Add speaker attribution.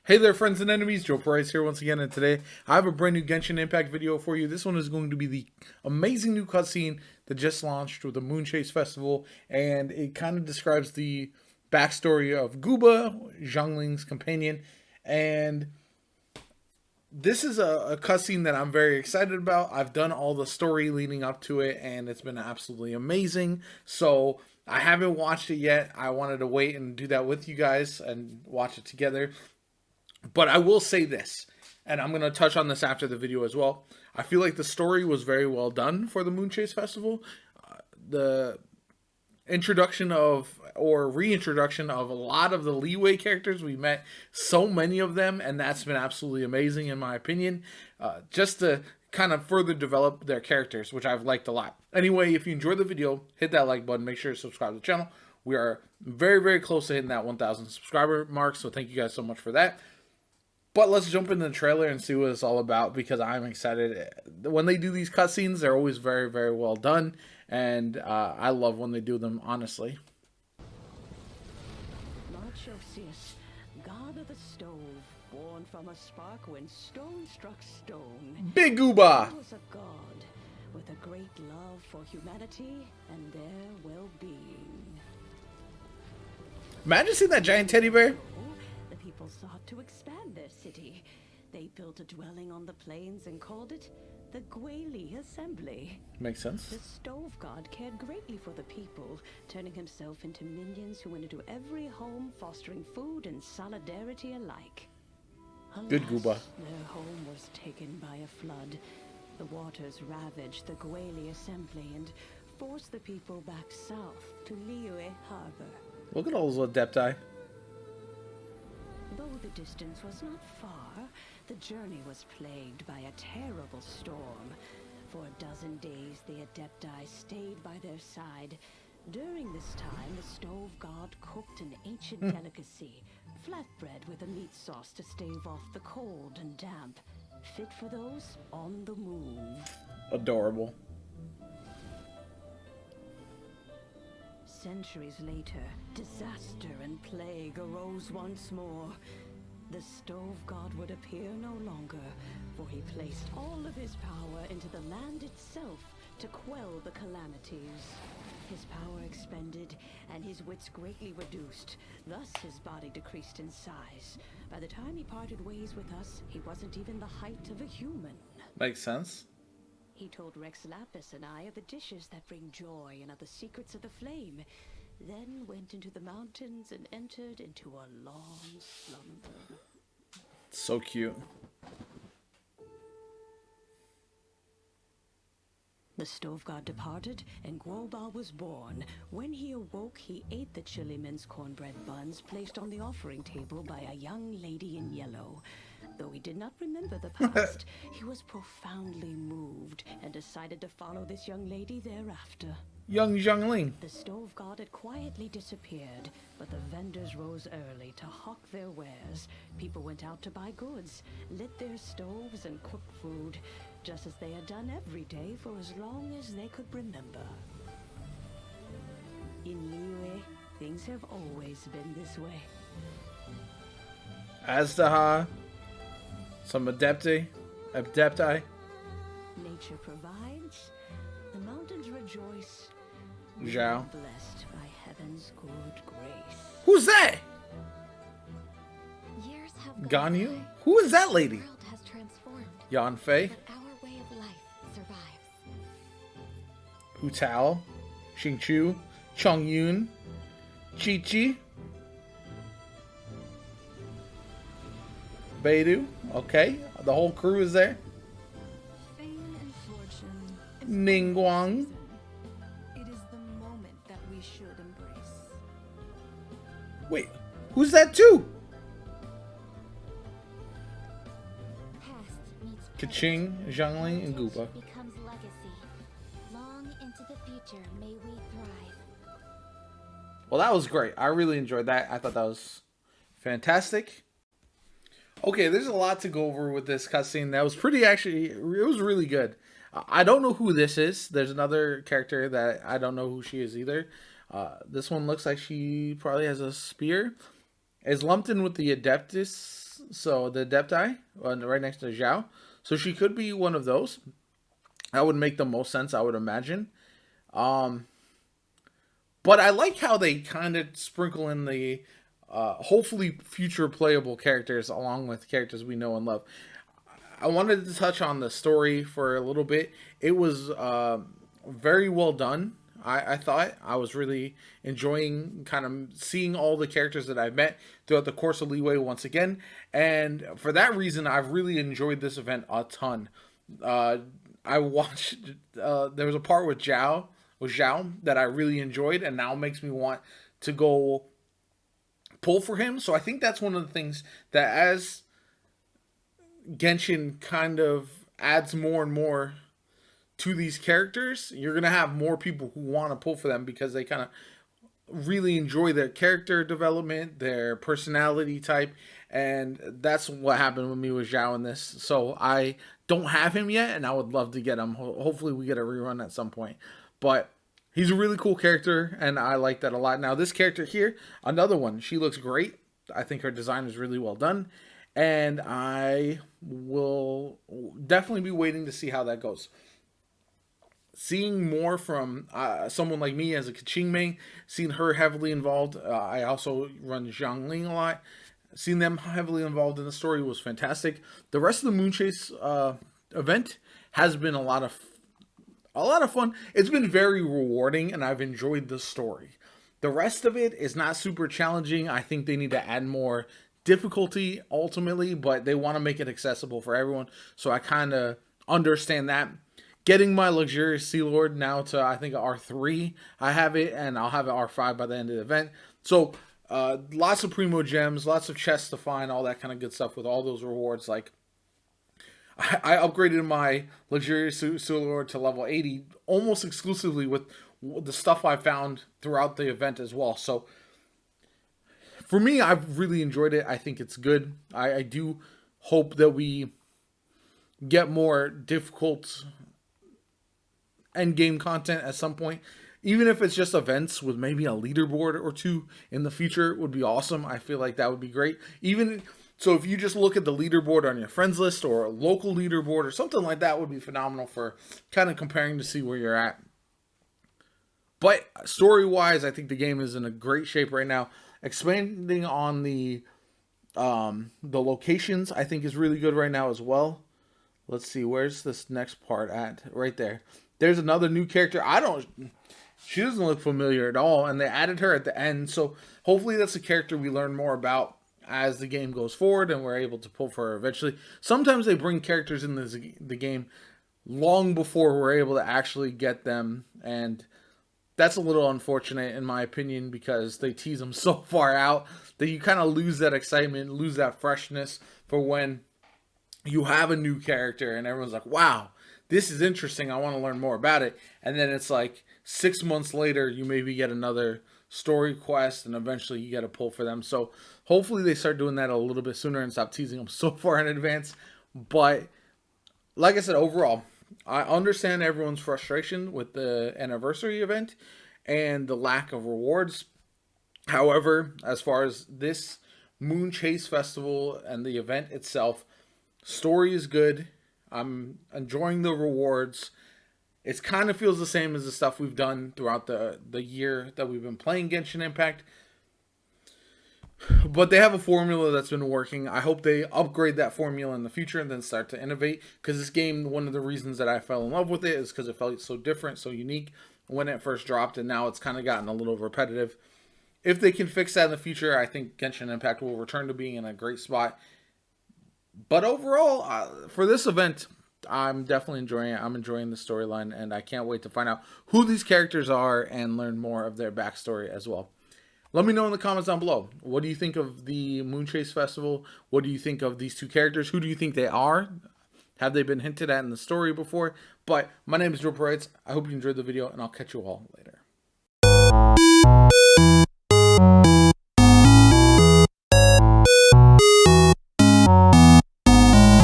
Speaker 1: Hey there, friends and enemies, JoPaWrites here once again, and today I have a brand new Genshin Impact video for you. This one is going to be the amazing new cutscene that just launched with the Moonchase Festival, and it kind of describes the backstory of Guba, Zhongling's companion, and this is a cutscene that I'm very excited about. I've done all the story leading up to it, and it's been absolutely amazing. So I haven't watched it yet. I wanted to wait and do that with you guys and watch it together. But I will say this, and I'm going to touch on this after the video as well. I feel like the story was very well done for the Moonchase Festival. The introduction of, or reintroduction of, a lot of the Leeway characters. We met so many of them, and that's been absolutely amazing in my opinion. Just to kind of further develop their characters, which I've liked a lot. Anyway, if you enjoyed the video, hit that like button. Make sure to subscribe to the channel. We are very, very close to hitting that 1,000 subscriber mark, so thank you guys so much for that. But let's jump into the trailer and see what it's all about, because I'm excited. When they do these cutscenes, they're always very, very well done. And I love when they do them, honestly.
Speaker 2: Moonchase, god of the stove, born from a spark when stone struck stone.
Speaker 1: Big Guba!
Speaker 2: He was a god with a great love for humanity and their well-being.
Speaker 1: Imagine seeing that giant teddy bear.
Speaker 2: The people sought to expand their city. They built a dwelling on the plains and called it the Gwali Assembly.
Speaker 1: Makes sense.
Speaker 2: The stove god cared greatly for the people, turning himself into minions who went into every home, fostering food and solidarity alike. Alas,
Speaker 1: Good Guba.
Speaker 2: their home was taken by a flood. The waters ravaged the Gwali Assembly and forced the people back south to Liyue Harbor.
Speaker 1: Look at all those adepti.
Speaker 2: Though the distance was not far, the journey was plagued by a terrible storm. For a dozen days, the Adepti stayed by their side. During this time, the stove god cooked an ancient delicacy, flatbread with a meat sauce to stave off the cold and damp, fit for those on the move.
Speaker 1: Adorable.
Speaker 2: Centuries later, disaster and plague arose once more. The stove god would appear no longer, for he placed all of his power into the land itself to quell the calamities. His power expended, and his wits greatly reduced. Thus, his body decreased in size. By the time he parted ways with us, he wasn't even the height of a human.
Speaker 1: Makes sense.
Speaker 2: He told Rex Lapis and I of the dishes that bring joy and of the secrets of the flame, then went into the mountains and entered into a long slumber.
Speaker 1: So cute.
Speaker 2: The stove god departed, and Guoba was born. When he awoke, he ate the Chiliman's cornbread buns placed on the offering table by a young lady in yellow. Though he did not remember the past, he was profoundly moved and decided to follow this young lady thereafter.
Speaker 1: Young Zhongling.
Speaker 2: The stove god had quietly disappeared, but the vendors rose early to hawk their wares. People went out to buy goods, lit their stoves, and cooked food, just as they had done every day for as long as they could remember. In Liyue, things have always been this way.
Speaker 1: Aztaha. Some adepti.
Speaker 2: Nature provides, the mountains rejoice.
Speaker 1: Zhao.
Speaker 2: Blessed by heaven's good grace.
Speaker 1: Who's that?
Speaker 3: Years have
Speaker 1: Gone you? Who is that lady?
Speaker 3: The world has transformed,
Speaker 1: Yan Fei.
Speaker 3: but our way of life survives.
Speaker 1: Hu Tao. Xing Chu. Chong Yun. Chi Chi. Beidou. Okay. The whole crew is there.
Speaker 4: Fame and fortune is
Speaker 1: Ningguang.
Speaker 4: It is the moment that we should embrace.
Speaker 1: Wait. Who's that too?
Speaker 3: Past meets
Speaker 1: Kaching, Zhongling, and
Speaker 3: present.
Speaker 1: Guba.
Speaker 3: Becomes legacy. Long into the future, may we thrive.
Speaker 1: Well, that was great. I really enjoyed that. I thought that was fantastic. Okay, there's a lot to go over with this cutscene. That was it was really good. I don't know who this is. There's another character that I don't know who she is either. This one looks like she probably has a spear. Is lumped in with the Adeptus eyes, so the depth eye right next to Zhao. So she could be one of those. That would make the most sense, I would imagine. But I like how they kind of sprinkle in the hopefully future playable characters along with characters we know and love. I wanted to touch on the story for a little bit. It was very well done. I thought I was really enjoying kind of seeing all the characters that I've met throughout the course of Leeway once again. And for that reason, I've really enjoyed this event a ton. I watched, there was a part with Zhao that I really enjoyed and now makes me want to go pull for him. So I think that's one of the things that as Genshin kind of adds more and more to these characters, you're going to have more people who want to pull for them because they kind of really enjoy their character development, their personality type, and that's what happened with me with Zhao in this. So I don't have him yet, and I would love to get him. Hopefully we get a rerun at some point. But he's a really cool character, and I like that a lot. Now this character here, another one, she looks great. I think her design is really well done, and I will definitely be waiting to see how that goes. Seeing more from someone like me as a Kaching main, seeing her heavily involved. I also run Zhangling a lot. Seeing them heavily involved in the story was fantastic. The rest of the Moonchase event has been a lot of fun. It's been very rewarding, and I've enjoyed the story. The rest of it is not super challenging. I think they need to add more difficulty ultimately, but they want to make it accessible for everyone. So I kind of understand that. Getting my luxurious Sea Lord now to, I think, R3. I have it, and I'll have it R5 by the end of the event. So, lots of Primo Gems, lots of chests to find, all that kind of good stuff with all those rewards. Like, I upgraded my luxurious Sea Lord to level 80 almost exclusively with the stuff I found throughout the event as well. So, for me, I've really enjoyed it. I think it's good. I do hope that we get more difficult end game content at some point, even if it's just events with maybe a leaderboard or two in the future would be awesome. I feel like that would be great. Even so, if you just look at the leaderboard on your friends list or a local leaderboard or something like that would be phenomenal for kind of comparing to see where you're at. But story wise, I think the game is in a great shape right now. Expanding on the locations, I think is really good right now as well. Let's see, where's this next part at? Right there. There's another new character. She doesn't look familiar at all, and they added her at the end. So hopefully that's a character we learn more about as the game goes forward, and we're able to pull for her eventually. Sometimes they bring characters in the game long before we're able to actually get them, and that's a little unfortunate in my opinion because they tease them so far out that you kind of lose that excitement, lose that freshness for when you have a new character and everyone's like, wow, this is interesting, I want to learn more about it. And then it's like 6 months later, you maybe get another story quest and eventually you get a pull for them. So hopefully they start doing that a little bit sooner and stop teasing them so far in advance. But like I said, overall, I understand everyone's frustration with the anniversary event and the lack of rewards. However, as far as this Moonchase Festival and the event itself, story is good. I'm enjoying the rewards. It kind of feels the same as the stuff we've done throughout the year that we've been playing Genshin Impact. But they have a formula that's been working. I hope they upgrade that formula in the future and then start to innovate. Because this game, one of the reasons that I fell in love with it is because it felt so different, so unique when it first dropped. And now it's kind of gotten a little repetitive. If they can fix that in the future, I think Genshin Impact will return to being in a great spot. But overall, for this event, I'm definitely enjoying it. I'm enjoying the storyline, and I can't wait to find out who these characters are and learn more of their backstory as well. Let me know in the comments down below. What do you think of the Moonchase Festival? What do you think of these two characters? Who do you think they are? Have they been hinted at in the story before? But my name is JoPaWrites. I hope you enjoyed the video, and I'll catch you all later.